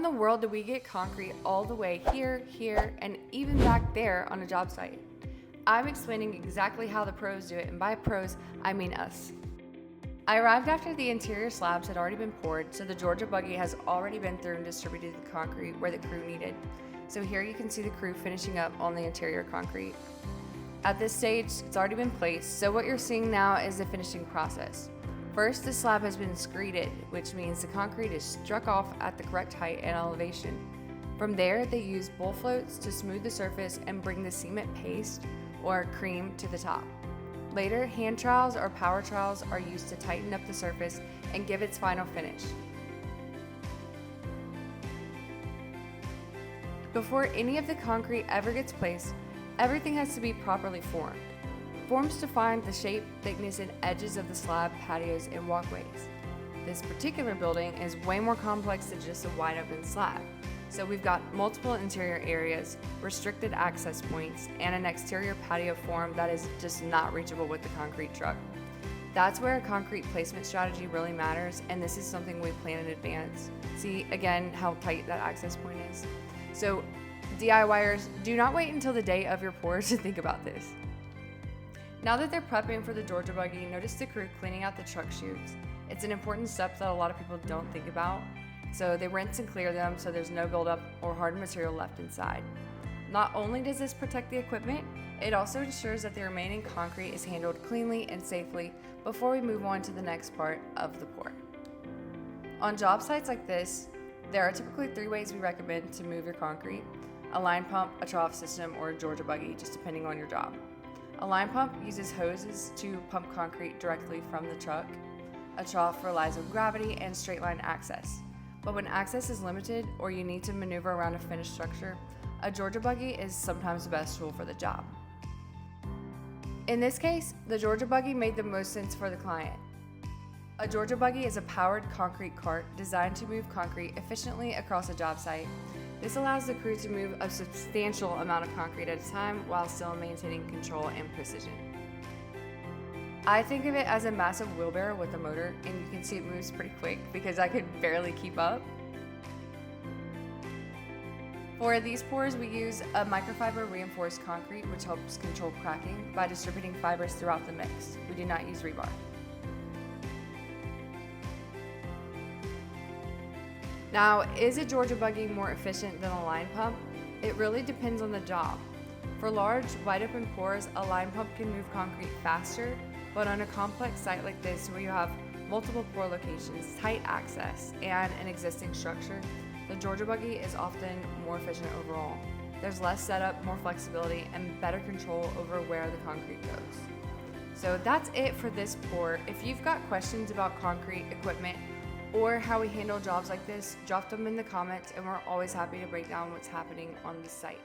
the world do we get concrete all the way here, and even back there on a job site? I'm explaining exactly how the pros do it, and by pros, I mean us. I arrived after the interior slabs had already been poured, so the Georgia buggy has already been through and distributed the concrete where the crew needed. So here you can see the crew finishing up on the interior concrete. At this stage, it's already been placed, so what you're seeing now is the finishing process. First, the slab has been screeded, which means the concrete is struck off at the correct height and elevation. From there, they use bull floats to smooth the surface and bring the cement paste or cream to the top. Later, hand trowels or power trowels are used to tighten up the surface and give its final finish. Before any of the concrete ever gets placed, everything has to be properly formed. Forms define the shape, thickness, and edges of the slab, patios, and walkways. This particular building is way more complex than just a wide open slab. So we've got multiple interior areas, restricted access points, and an exterior patio form that is just not reachable with the concrete truck. That's where a concrete placement strategy really matters, and this is something we plan in advance. See again how tight that access point is. So DIYers, do not wait until the day of your pour to think about this. Now that they're prepping for the Georgia buggy, notice the crew cleaning out the truck chutes. It's an important step that a lot of people don't think about. So they rinse and clear them so there's no buildup or hardened material left inside. Not only does this protect the equipment, it also ensures that the remaining concrete is handled cleanly and safely before we move on to the next part of the pour. On job sites like this, there are typically 3 ways we recommend to move your concrete: a line pump, a trough system, or a Georgia buggy, just depending on your job. A line pump uses hoses to pump concrete directly from the truck. A trough relies on gravity and straight line access. But when access is limited or you need to maneuver around a finished structure, a Georgia buggy is sometimes the best tool for the job. In this case, the Georgia buggy made the most sense for the client. A Georgia buggy is a powered concrete cart designed to move concrete efficiently across a job site. This allows the crew to move a substantial amount of concrete at a time while still maintaining control and precision. I think of it as a massive wheelbarrow with a motor, and you can see it moves pretty quick because I could barely keep up. For these pours, we use a microfiber-reinforced concrete, which helps control cracking by distributing fibers throughout the mix. We do not use rebar. Now, is a Georgia buggy more efficient than a line pump? It really depends on the job. For large, wide-open pours, a line pump can move concrete faster, but on a complex site like this where you have multiple pour locations, tight access, and an existing structure, the Georgia buggy is often more efficient overall. There's less setup, more flexibility, and better control over where the concrete goes. So that's it for this pour. If you've got questions about concrete equipment or how we handle jobs like this, drop them in the comments, and we're always happy to break down what's happening on the site.